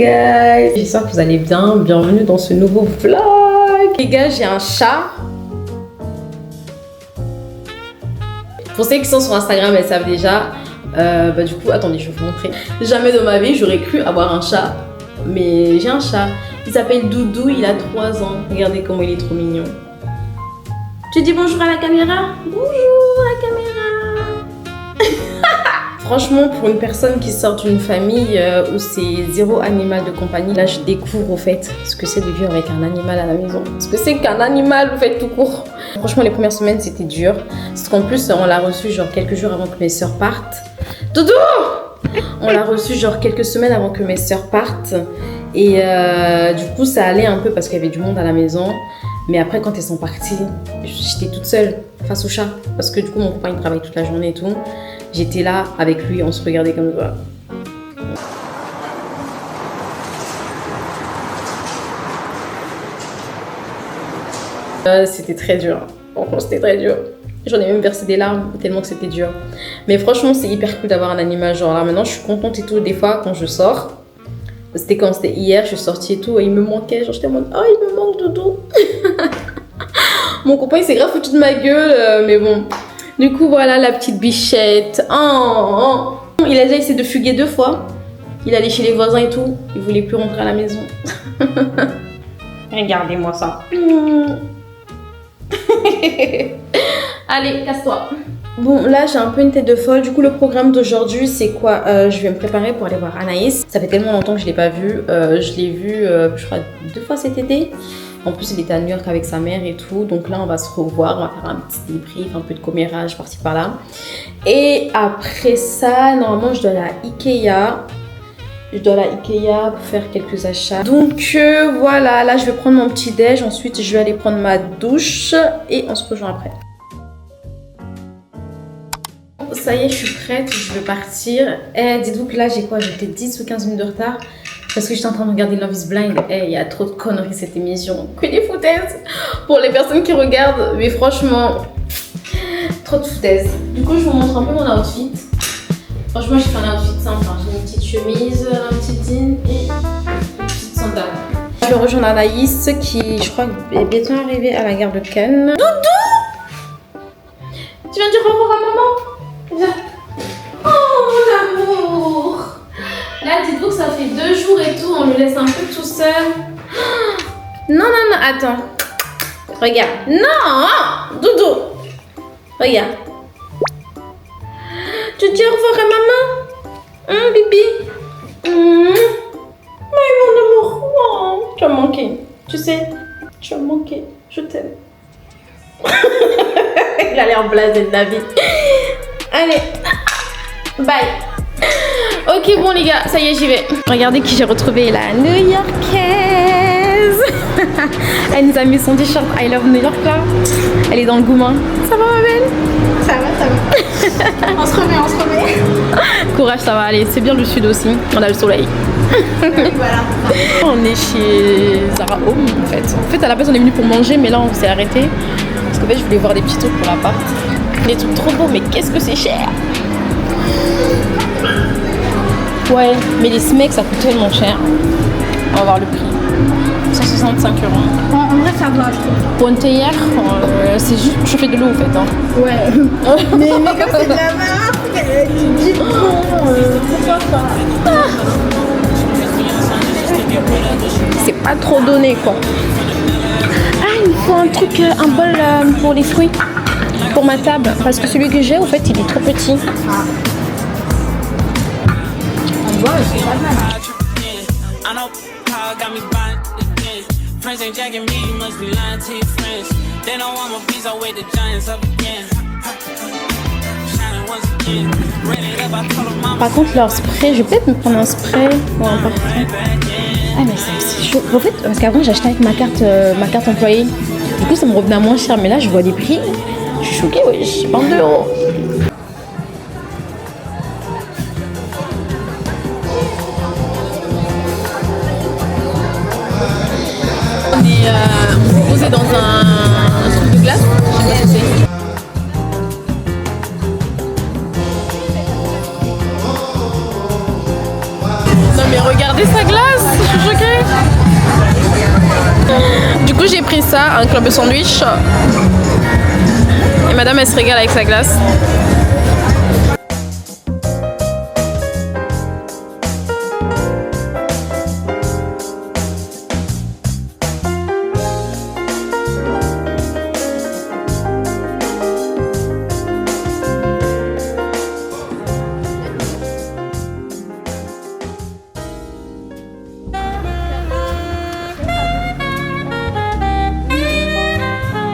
guys, j'espère que vous allez bien, bienvenue dans ce nouveau vlog. Les gars, j'ai un chat. Pour ceux qui sont sur Instagram, elles savent déjà. Du coup, attendez, je vais vous montrer. Jamais de ma vie, j'aurais cru avoir un chat. Mais j'ai un chat. Il s'appelle Doudou, il a 3 ans. Regardez comment il est trop mignon. Tu dis bonjour à la caméra? Bonjour à la caméra. Franchement, pour une personne qui sort d'une famille où c'est zéro animal de compagnie, là je découvre au fait ce que c'est de vivre avec un animal à la maison. Ce que c'est qu'un animal, au fait, tout court. Franchement, les premières semaines c'était dur. Parce qu'en plus, on l'a reçu genre quelques jours avant que mes soeurs partent. Doudou! On l'a reçu genre quelques semaines avant que mes soeurs partent. Et du coup, ça allait un peu parce qu'il y avait du monde à la maison. Mais après, quand elles sont parties, j'étais toute seule face au chat. Parce que du coup, mon copain il travaille toute la journée et tout. J'étais là avec lui, on se regardait comme ça. C'était très dur. Franchement, c'était très dur. J'en ai même versé des larmes tellement que c'était dur. Mais franchement, c'est hyper cool d'avoir un animal. Genre là, maintenant, je suis contente et tout. Des fois, quand je sors, c'était quand c'était hier, je suis sortie et tout, et il me manquait. Genre, j'étais en mode, oh, il me manque Doudou. Mon copain, il s'est grave foutu de ma gueule, mais bon. Du coup, voilà la petite bichette. Oh. Il a déjà essayé de fuguer 2 fois. Il allait chez les voisins et tout. Il voulait plus rentrer à la maison. Regardez-moi ça. Allez, casse-toi. Bon, là, j'ai un peu une tête de folle. Du coup, le programme d'aujourd'hui, c'est quoi? Je vais me préparer pour aller voir Anaïs. Ça fait tellement longtemps que je ne l'ai pas vue. Je l'ai vue, je crois, 2 fois cet été. En plus, il était à New York avec sa mère et tout. Donc là, on va se revoir. On va faire un petit débrief, un peu de commérage par-ci par-là. Et après ça, normalement, je dois aller à Ikea. Pour faire quelques achats. Donc voilà, là, je vais prendre mon petit déj. Ensuite, je vais aller prendre ma douche. Et on se rejoint après. Ça y est, je suis prête. Je vais partir. Dites-vous que là, j'ai quoi? J'ai peut-être 10 ou 15 minutes de retard. Parce que j'étais en train de regarder Love is Blind. Il y a trop de conneries cette émission. Que des foutaises pour les personnes qui regardent. Mais franchement, trop de foutaises. Du coup, je vous montre un peu mon outfit. Franchement, j'ai fait un outfit simple. J'ai une petite chemise, un petit jean et une petite sandale. Je vais rejoindre Anaïs qui, je crois, est bientôt arrivée à la gare de Cannes. Doudou! Tu viens de dire au revoir à maman? Viens. Oh, mon amour! Là, dites-vous que ça fait 2 jours et tout, on le laisse un peu tout seul. Non, attends. Regarde. Non, Doudou. Regarde. Tu dis au revoir à maman? Bibi. Mais mon amour. Oh, tu as manqué. Tu sais, tu as manqué. Je t'aime. Il a l'air blasé de la vie. Allez. Bye. Ok, bon les gars, ça y est, j'y vais. Regardez qui j'ai retrouvé, la New-Yorkaise. Elle nous a mis son t-shirt I Love New York là. Elle est dans le goumin. Ça va ma belle? Ça va. On se remet. Courage, ça va aller. C'est bien le sud aussi. On a le soleil. Voilà. On est chez Zara Home en fait. En fait, à la base, on est venu pour manger, mais là, on s'est arrêté. Parce qu'en fait, je voulais voir des petits trucs pour l'appart. Des trucs trop beaux, mais qu'est-ce que c'est cher! Ouais, mais les smecks ça coûte tellement cher. On va voir le prix. 165 €. En vrai, ça doit acheter. Pour une théière, c'est juste pour chauffer de l'eau en fait. Hein. Ouais. mais comme c'est de la marque, tu dis pourquoi pas? C'est pas trop donné quoi. Ah, il me faut un truc, un bol pour les fruits. Pour ma table. Parce que celui que j'ai, au fait, il est trop petit. Ouais, c'est pas mal. Par contre, leur spray, je vais peut-être me prendre un spray ou un parfum. Ah, mais c'est chaud. En fait, parce qu'avant, j'achetais avec ma carte employée. Du coup, ça me revenait à moins cher. Mais là, je vois des prix. Je suis choquée, wesh. 22 €. On est posé dans un truc de glace. Je sais pas ce que c'est. Non mais regardez sa glace. coup, j'ai pris ça, un club sandwich. Et madame, elle se régale avec sa glace.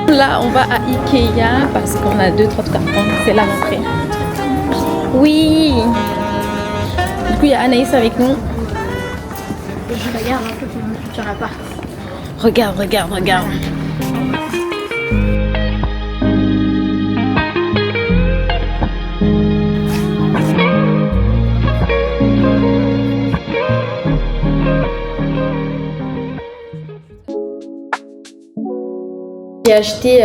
Là, on va à Ikea parce qu'on a 2-3 trucs à prendre. C'est la rentrée. Oui. Du coup, il y a Anaïs avec nous. Je regarde un peu comment tu tiens la part. Regarde, regarde, regarde. J'ai acheté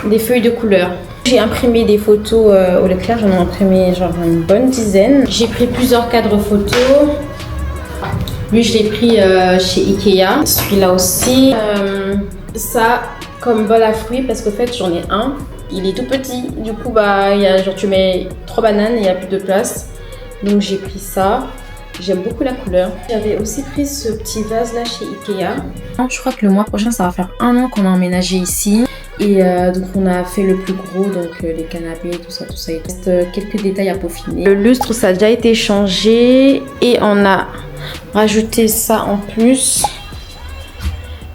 des feuilles de couleur. J'ai imprimé des photos au Leclerc, j'en ai imprimé genre une bonne dizaine. J'ai pris plusieurs cadres photos. Lui, je l'ai pris chez Ikea. Celui-là aussi. Ça, comme bol à fruits, parce qu'en fait, j'en ai un. Il est tout petit. Du coup, bah, y a, genre, tu mets 3 bananes et il n'y a plus de place. Donc, j'ai pris ça. J'aime beaucoup la couleur. J'avais aussi pris ce petit vase là chez Ikea. Je crois que le mois prochain, ça va faire 1 an qu'on a emménagé ici. Et donc on a fait le plus gros, donc les canapés, tout ça. Il reste quelques détails à peaufiner. Le lustre, ça a déjà été changé. Et on a rajouté ça en plus.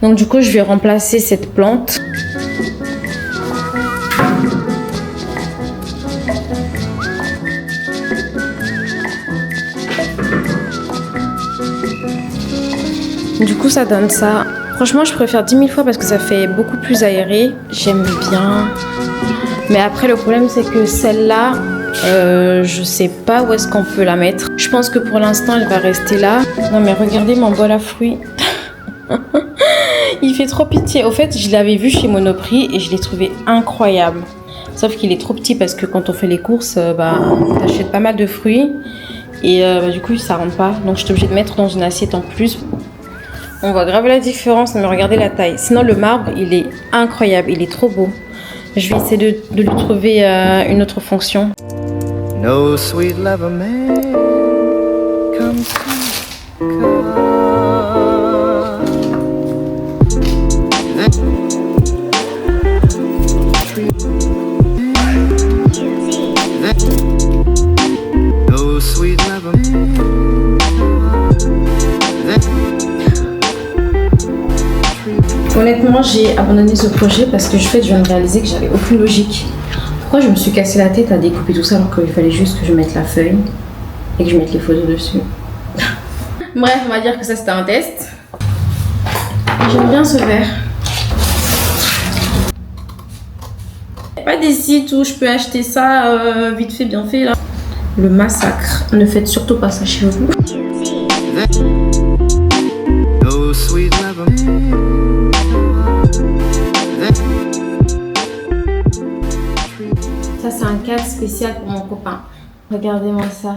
Donc du coup, je vais remplacer cette plante. Du coup, ça donne ça. Franchement, je préfère 10 000 fois parce que ça fait beaucoup plus aéré. J'aime bien. Mais après, le problème, c'est que celle-là, je sais pas où est-ce qu'on peut la mettre. Je pense que pour l'instant, elle va rester là. Non, mais regardez mon bol à fruits. Il fait trop pitié. Au fait, je l'avais vu chez Monoprix et je l'ai trouvé incroyable. Sauf qu'il est trop petit parce que quand on fait les courses, t'achètes pas mal de fruits. Et du coup, ça rentre pas. Donc, je suis obligée de mettre dans une assiette en plus. On voit grave la différence, mais regardez la taille. Sinon, le marbre, il est incroyable, il est trop beau. Je vais essayer de lui trouver une autre fonction. No sweet lover man comes no sweet lover man. Honnêtement, j'ai abandonné ce projet parce que je viens de réaliser que j'avais aucune logique. Pourquoi je me suis cassé la tête à découper tout ça alors qu'il fallait juste que je mette la feuille et que je mette les photos dessus. Bref, on va dire que ça c'était un test. J'aime bien ce verre. Pas des sites où je peux acheter ça vite fait, bien fait là. Le massacre. Ne faites surtout pas ça chez vous. No sweet lover. Ça c'est un cadre spécial pour mon copain. Regardez-moi ça.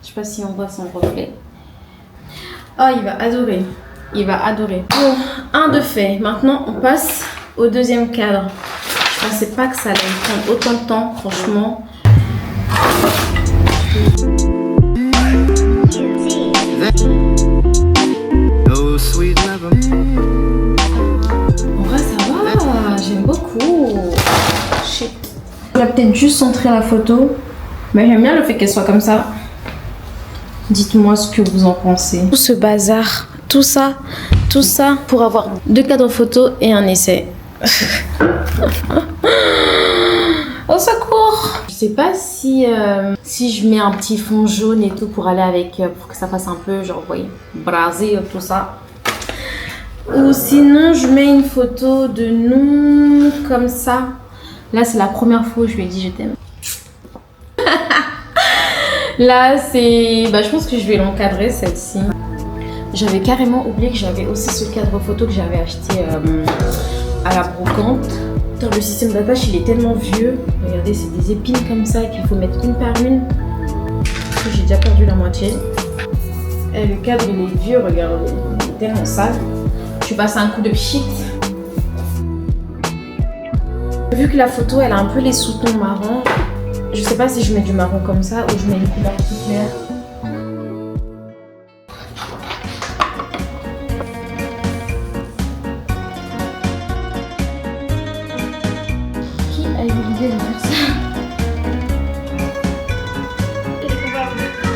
Je sais pas si on voit son reflet. Oh, il va adorer. Il va adorer. Bon, un de fait. Maintenant, on passe au deuxième cadre. Je pensais pas que ça allait me prendre autant de temps, franchement. En vrai, ça va. J'aime beaucoup. Shit. Je vais peut-être juste centrer la photo. Mais j'aime bien le fait qu'elle soit comme ça. Dites-moi ce que vous en pensez. Tout ce bazar, tout ça pour avoir 2 cadres photos et un essai. Au secours! Je sais pas si je mets un petit fond jaune et tout pour aller avec, pour que ça fasse un peu genre, vous voyez, brasé tout ça. Ou sinon je mets une photo de nous comme ça. Là c'est la première fois où je lui ai dit je t'aime. Là c'est... je pense que je vais l'encadrer celle-ci. J'avais carrément oublié que j'avais aussi ce cadre photo que j'avais acheté à la brocante. Le système d'attache il est tellement vieux. Regardez, c'est des épines comme ça qu'il faut mettre une par une. J'ai déjà perdu la moitié. Et le cadre il est vieux, regardez. Il est tellement sale. Tu passes un coup de pchit. Vu que la photo elle a un peu les sous-tons marrons, je sais pas si je mets du marron comme ça ou je mets une couleur plus claire. Qui a eu l'idée de faire ça?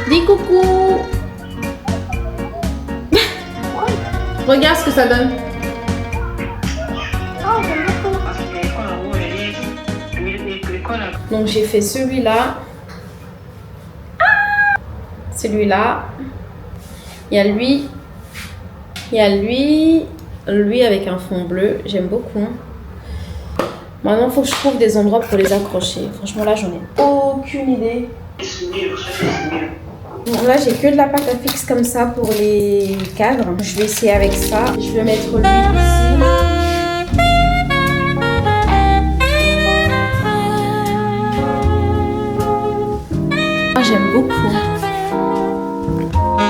Dis coucou. Regarde ce que ça donne. Donc j'ai fait celui-là. Celui-là. Il y a lui. Il y a lui. Lui avec un fond bleu. J'aime beaucoup. Maintenant, il faut que je trouve des endroits pour les accrocher. Franchement, là, j'en ai aucune idée. Donc là, j'ai que de la pâte à fixe comme ça pour les cadres. Je vais essayer avec ça. Je vais mettre l'huile ici. Moi, j'aime beaucoup.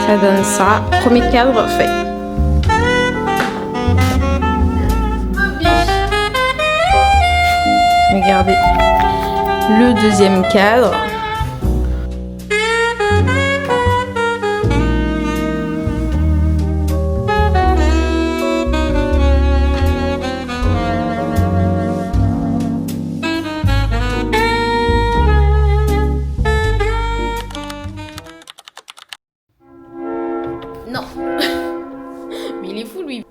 Ça donne ça. Premier cadre fait. Regardez le deuxième cadre. Non. Mais il est fou lui.